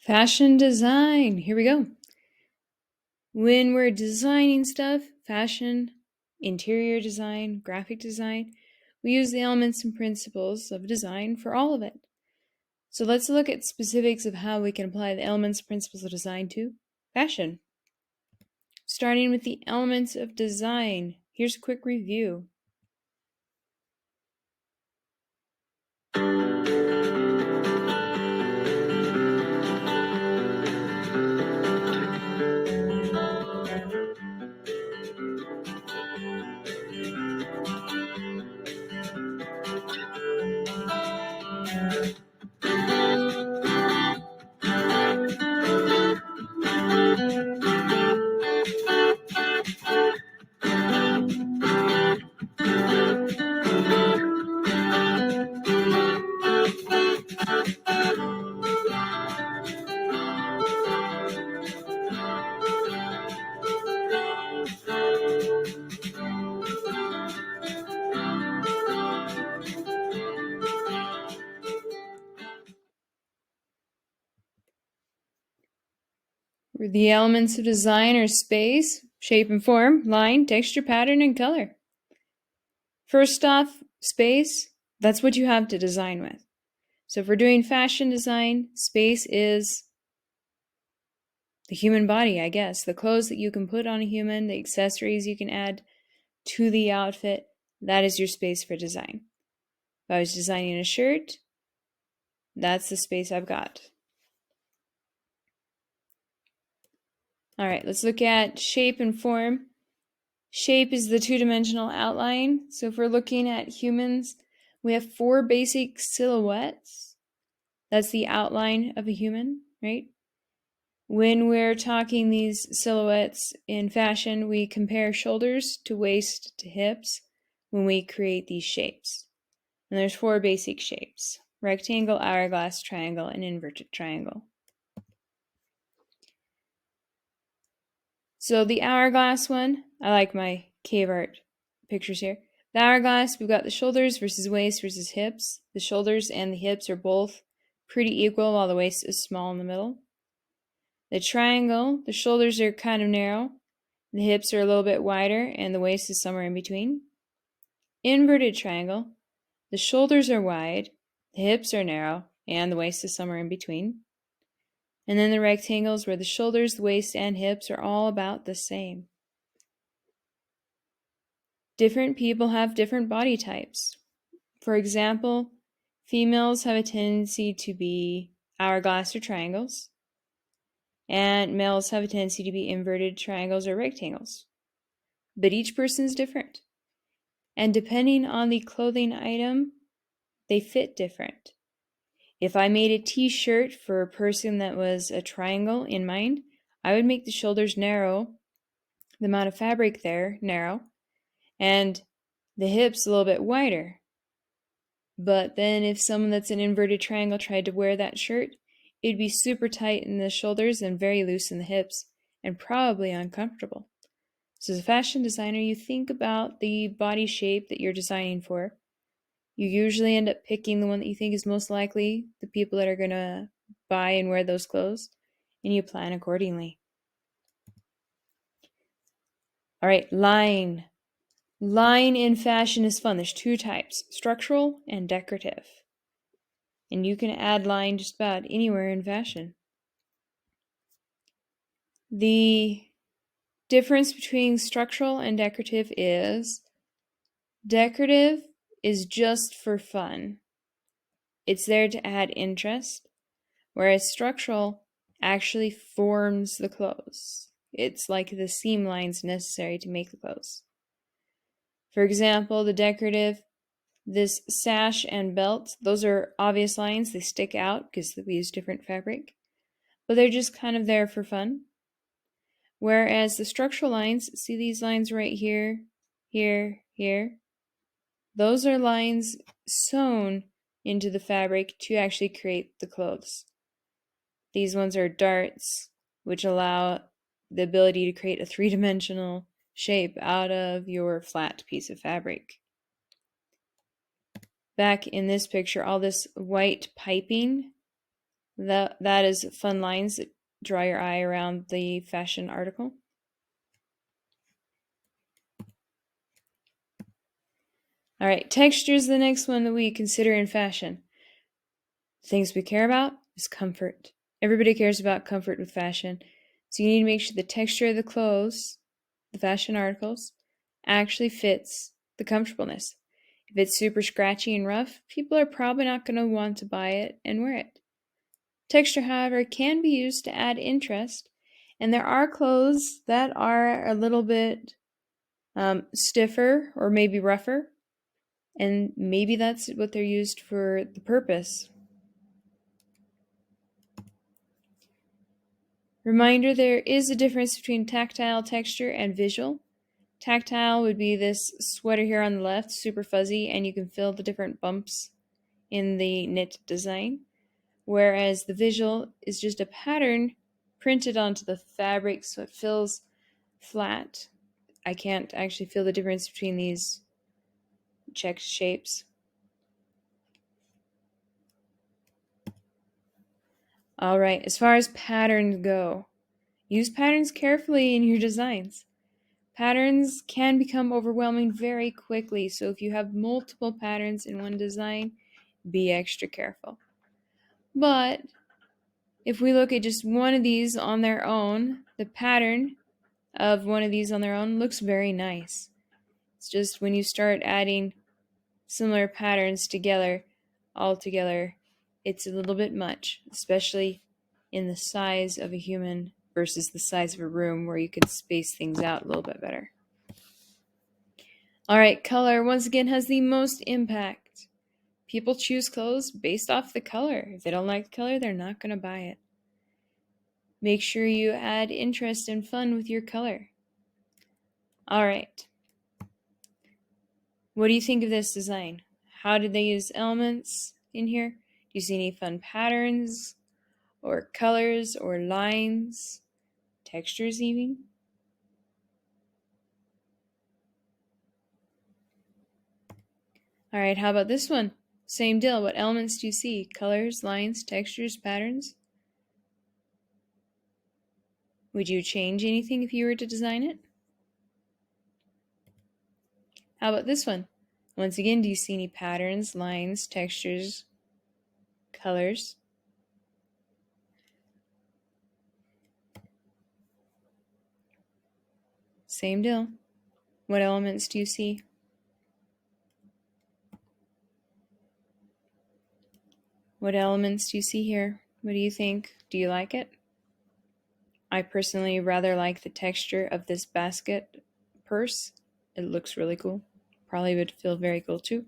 Fashion design. Here we go. When we're designing stuff, fashion, interior design, graphic design, we use the elements and principles of design for all of it. So let's look at specifics of how we can apply the elements and principles of design to fashion. Starting with the elements of design, here's a quick review. The elements of design are space, shape and form, line, texture, pattern, and color. First off, space, that's what you have to design with. So if we're doing fashion design, space is the human body, I guess. The clothes that you can put on a human, the accessories you can add to the outfit, that is your space for design. If I was designing a shirt, that's the space I've got. All right, let's look at shape and form. Shape is the two-dimensional outline. So if we're looking at humans, we have 4 basic silhouettes. That's the outline of a human, right? When we're talking these silhouettes in fashion, we compare shoulders to waist to hips when we create these shapes. And there's 4 basic shapes: rectangle, hourglass, triangle, and inverted triangle. So the hourglass one, I like my cave art pictures here. The hourglass, we've got the shoulders versus waist versus hips. The shoulders and the hips are both pretty equal while the waist is small in the middle. The triangle, the shoulders are kind of narrow, the hips are a little bit wider, and the waist is somewhere in between. Inverted triangle, the shoulders are wide, the hips are narrow, and the waist is somewhere in between. And then the rectangles where the shoulders, the waist, and hips are all about the same. Different people have different body types. For example, females have a tendency to be hourglass or triangles, and males have a tendency to be inverted triangles or rectangles. But each person is different. And depending on the clothing item, they fit different. If I made a t-shirt for a person that was a triangle in mind, I would make the shoulders narrow, the amount of fabric there narrow, and the hips a little bit wider. But then if someone that's an inverted triangle tried to wear that shirt, it'd be super tight in the shoulders and very loose in the hips, and probably uncomfortable. So as a fashion designer, you think about the body shape that you're designing for. You usually end up picking the one that you think is most likely the people that are going to buy and wear those clothes, and you plan accordingly. All right, line. Line in fashion is fun. There's 2 types, structural and decorative. And you can add line just about anywhere in fashion. The difference between structural and decorative is decorative is just for fun. It's there to add interest, whereas structural actually forms the clothes. It's like the seam lines necessary to make the clothes. For example, the decorative, this sash and belt, those are obvious lines. They stick out because we use different fabric, but they're just kind of there for fun. Whereas the structural lines, see these lines right here, here, here? Those are lines sewn into the fabric to actually create the clothes. These ones are darts, which allow the ability to create a 3-dimensional shape out of your flat piece of fabric. Back in this picture, all this white piping, That is fun lines that draw your eye around the fashion article. All right, texture is the next one that we consider in fashion. Things we care about is comfort. Everybody cares about comfort with fashion. So you need to make sure the texture of the clothes, the fashion articles, actually fits the comfortableness. If it's super scratchy and rough, people are probably not going to want to buy it and wear it. Texture, however, can be used to add interest, and there are clothes that are a little bit stiffer or maybe rougher, and maybe that's what they're used for the purpose. Reminder, there is a difference between tactile texture and visual. Tactile would be this sweater here on the left, super fuzzy, and you can feel the different bumps in the knit design. Whereas the visual is just a pattern printed onto the fabric, so it feels flat. I can't actually feel the difference between these check shapes. All right, as far as patterns go, use patterns carefully in your designs. Patterns can become overwhelming very quickly, so if you have multiple patterns in one design, be extra careful. But if we look at just one of these on their own, the pattern of one of these on their own looks very nice. It's just when you start adding similar patterns together, all together, it's a little bit much, especially in the size of a human versus the size of a room where you can space things out a little bit better. All right, color once again has the most impact. People choose clothes based off the color. If they don't like the color, they're not going to buy it. Make sure you add interest and fun with your color. All right. What do you think of this design? How did they use elements in here? Do you see any fun patterns or colors or lines, textures even? All right, how about this one? Same deal. What elements do you see? Colors, lines, textures, patterns? Would you change anything if you were to design it? How about this one? Once again, do you see any patterns, lines, textures, colors? Same deal. What elements do you see? What elements do you see here? What do you think? Do you like it? I personally rather like the texture of this basket purse. It looks really cool. Probably would feel very cool too.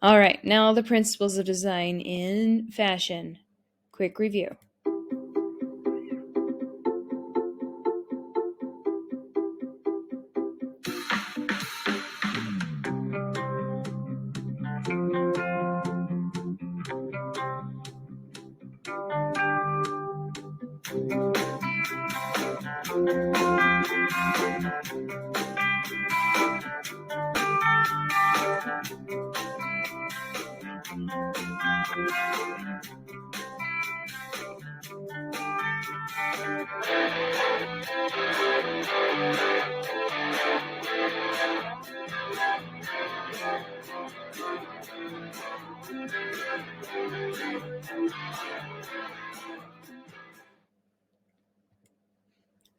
All right, now the principles of design in fashion. Quick review.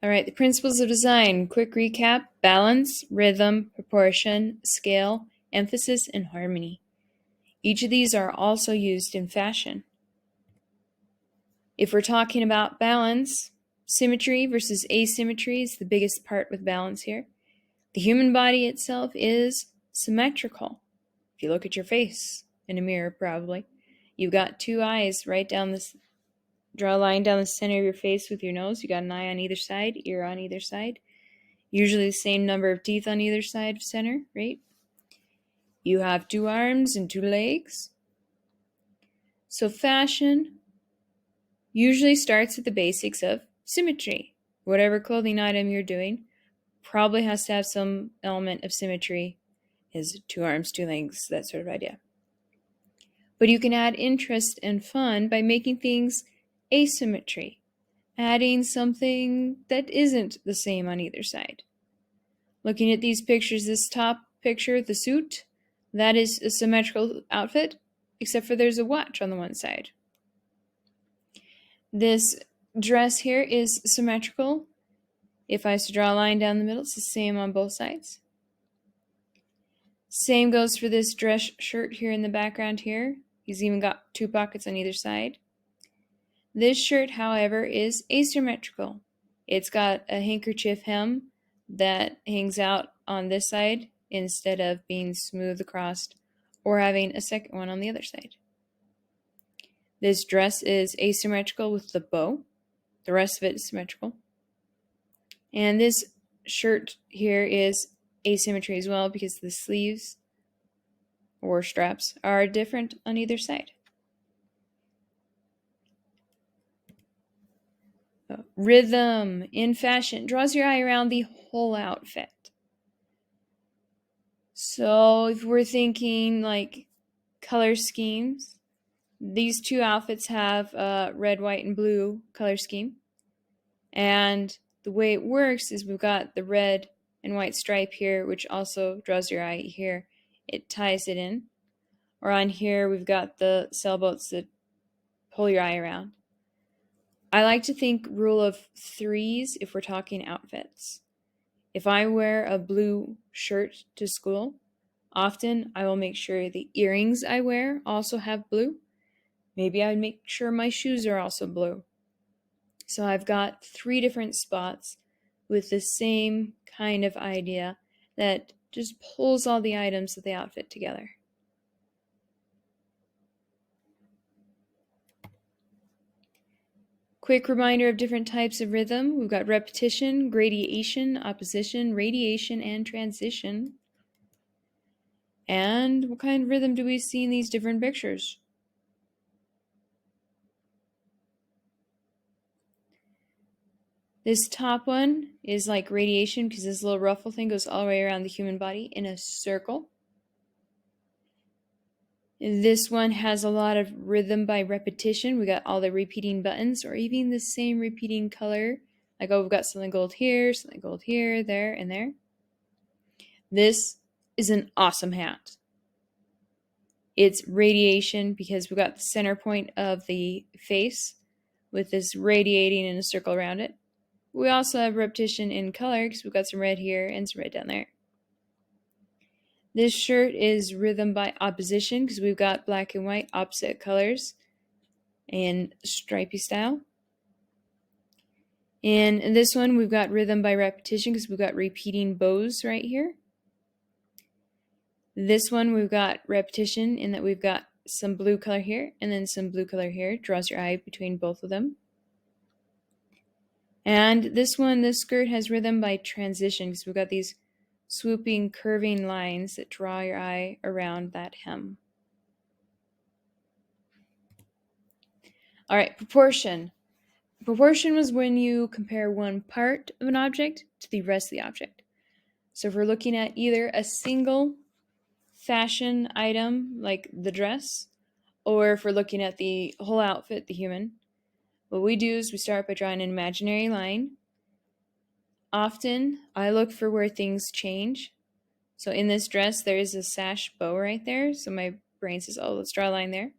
All right, the principles of design. Quick recap: balance, rhythm, proportion, scale, emphasis, and harmony. Each of these are also used in fashion. If we're talking about balance, symmetry versus asymmetry is the biggest part with balance here. The human body itself is symmetrical. If you look at your face in a mirror, probably, you've got two eyes right down this, draw a line down the center of your face with your nose. You got an eye on either side, ear on either side. Usually the same number of teeth on either side of center, right? You have two arms and two legs. So fashion usually starts with the basics of symmetry. Whatever clothing item you're doing probably has to have some element of symmetry, is two arms, two legs, that sort of idea. But you can add interest and fun by making things asymmetry, adding something that isn't the same on either side. Looking at these pictures, this top picture, the suit, that is a symmetrical outfit, except for there's a watch on the one side. This dress here is symmetrical. If I was to draw a line down the middle, it's the same on both sides. Same goes for this dress shirt here in the background here. He's even got 2 pockets on either side. This shirt, however, is asymmetrical. It's got a handkerchief hem that hangs out on this side instead of being smooth across or having a second one on the other side. This dress is asymmetrical with the bow. The rest of it is symmetrical. And this shirt here is asymmetry as well because the sleeves or straps are different on either side. Rhythm in fashion draws your eye around the whole outfit. So if we're thinking like color schemes, these 2 outfits have a red, white, and blue color scheme. And the way it works is we've got the red and white stripe here, which also draws your eye here. It ties it in. Or on here, we've got the sailboats that pull your eye around. I like to think rule of 3s if we're talking outfits. If I wear a blue shirt to school, often I will make sure the earrings I wear also have blue. Maybe I would make sure my shoes are also blue. So I've got 3 different spots with the same kind of idea that just pulls all the items of the outfit together. Quick reminder of different types of rhythm. We've got repetition, gradation, opposition, radiation, and transition. And what kind of rhythm do we see in these different pictures? This top one is like radiation because this little ruffle thing goes all the way around the human body in a circle. This one has a lot of rhythm by repetition. We got all the repeating buttons or even the same repeating color. Like, oh, we've got something gold here, there, and there. This is an awesome hat. It's radiation because we've got the center point of the face with this radiating in a circle around it. We also have repetition in color because we've got some red here and some red down there. This shirt is rhythm by opposition because we've got black and white opposite colors in stripy style. And in this one, we've got rhythm by repetition because we've got repeating bows right here. This one, we've got repetition in that we've got some blue color here and then some blue color here. Draws your eye between both of them. And this one, this skirt has rhythm by transition because we've got these swooping, curving lines that draw your eye around that hem. All right, proportion. Proportion was when you compare one part of an object to the rest of the object. So if we're looking at either a single fashion item like the dress, or if we're looking at the whole outfit, the human, what we do is we start by drawing an imaginary line. Often I look for where things change. So in this dress, there is a sash bow right there. So my brain says, oh, let's draw a line there.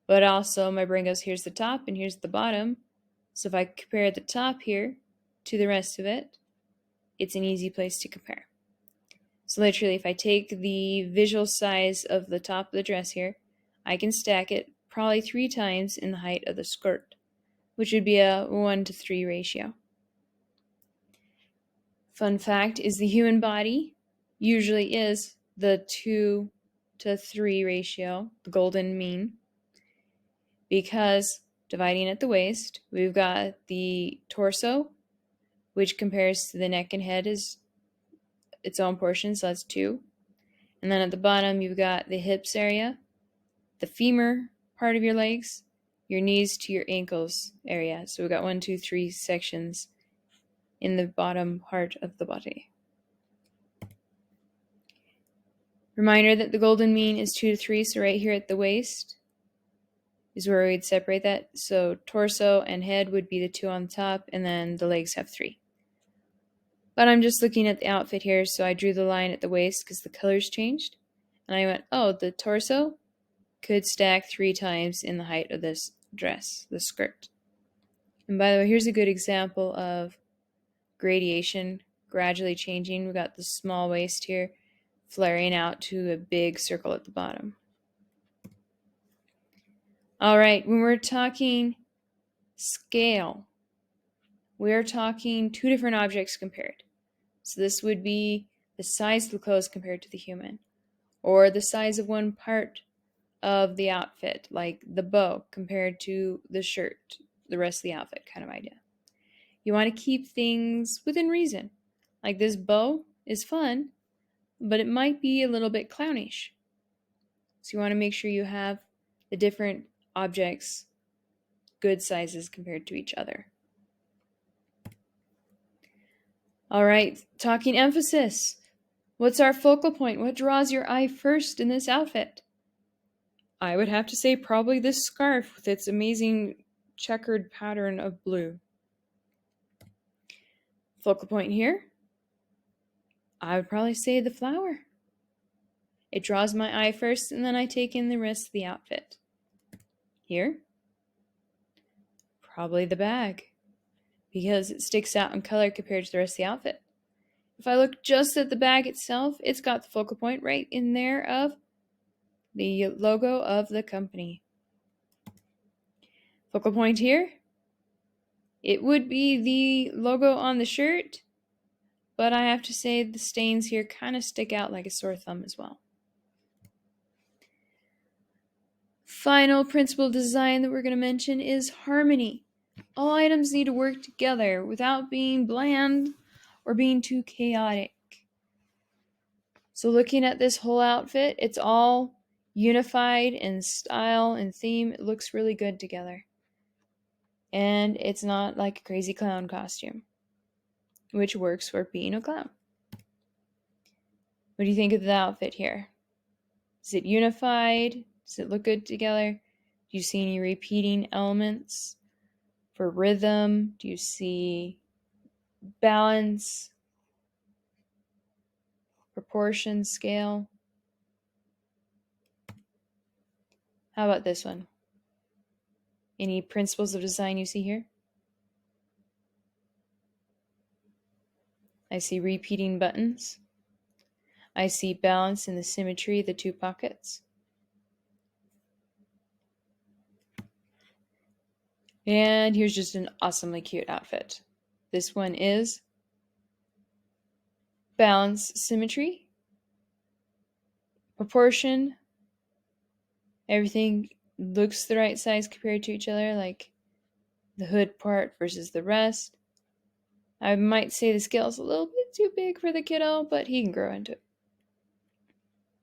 But also my brain goes, here's the top and here's the bottom. So if I compare the top here to the rest of it, it's an easy place to compare. So literally, if I take the visual size of the top of the dress here, I can stack it probably 3 times in the height of the skirt, which would be a 1-to-3 ratio. Fun fact is the human body usually is the 2-to-3 ratio, the golden mean, because dividing at the waist, we've got the torso, which compares to the neck and head as its own portion, so that's 2. And then at the bottom, you've got the hips area, the femur part of your legs, your knees to your ankles area. So we've got 1, 2, 3 sections in the bottom part of the body. Reminder that the golden mean is 2 to 3, so right here at the waist is where we'd separate that. So torso and head would be the 2 on top, and then the legs have 3. But I'm just looking at the outfit here, so I drew the line at the waist because the colors changed. And I went, oh, the torso could stack 3 times in the height of this dress, the skirt. And by the way, here's a good example of gradation gradually changing. We got the small waist here flaring out to a big circle at the bottom. All right, when we're talking scale, we're talking 2 different objects compared. So this would be the size of the clothes compared to the human, or the size of one part of the outfit, like the bow compared to the shirt, the rest of the outfit kind of idea. You want to keep things within reason. Like this bow is fun, but it might be a little bit clownish. So you want to make sure you have the different objects good sizes compared to each other. All right, talking emphasis. What's our focal point? What draws your eye first in this outfit? I would have to say probably this scarf with its amazing checkered pattern of blue. Focal point here? I would probably say the flower. It draws my eye first, and then I take in the rest of the outfit. Here? Probably the bag, because it sticks out in color compared to the rest of the outfit. If I look just at the bag itself, it's got the focal point right in there of the logo of the company. Focal point here? It would be the logo on the shirt, but I have to say the stains here kind of stick out like a sore thumb as well. Final principle of design that we're going to mention is harmony. All items need to work together without being bland or being too chaotic. So looking at this whole outfit, it's all unified in style and theme. It looks really good together. And it's not like a crazy clown costume, which works for being a clown. What do you think of the outfit here? Is it unified? Does it look good together? Do you see any repeating elements? For rhythm, do you see balance, proportion, scale? How about this one? Any principles of design you see here? I see repeating buttons. I see balance in the symmetry of the 2 pockets. And here's just an awesomely cute outfit. This one is balance, symmetry, proportion. Everything looks the right size compared to each other, like the hood part versus the rest. I might say the scale is a little bit too big for the kiddo, but he can grow into it.